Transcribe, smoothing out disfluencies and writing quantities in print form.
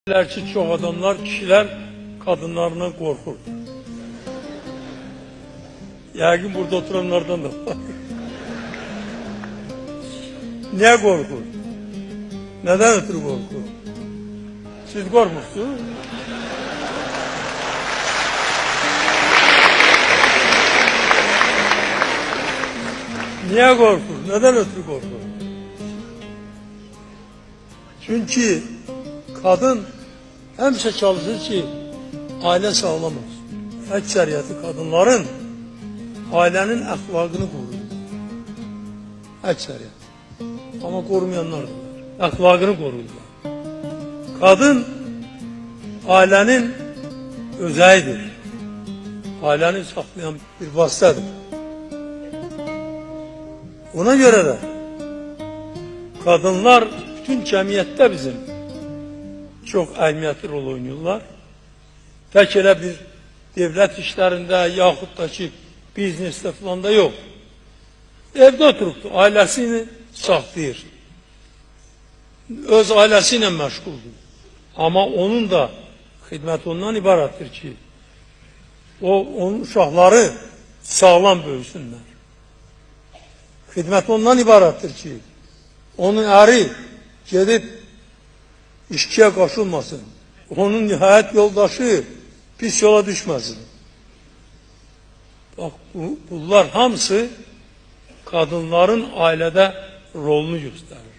Ki çox adamlar, kişilər qadınlarından qorxur. Yəqin burada oturanlardan da var. Niyə qorxur? Nədən ötürü qorxur? Siz qorxmursunuz? Niyə qorxur? Nədən ötürü qorxur? Çünki kadın həmişə çalışır ki, ailə sağlam olsun. Əksəriyyəti kadınların ailənin əxlaqını qoruyur. Əksəriyyəti. Amma qorumayanlar da var. Əxlaqını qoruyurlar. Kadın ailənin özəyidir. Ailəni saxlayan bir vasitədir. Ona görə də kadınlar bütün cəmiyyətdə bizim çox əhəmiyyətli rol oynayırlar. Tək elə bir devlət işlərində, yaxud da ki, biznesdə falan da yox. Evdə oturubdur, ailəsini saxlayır. Öz ailəsi ilə məşğuldur. Amma onun da xidməti ondan ibarətdir ki, onun uşaqları sağlam böyüsünlər. Xidməti ondan ibarətdir ki, onun əri gedib İşkiyə qaşılmasın. Onun həyat yoldaşı pis yola düşməsin. Bax, bunlar hamısı kadınların ailədə rolunu göstərir.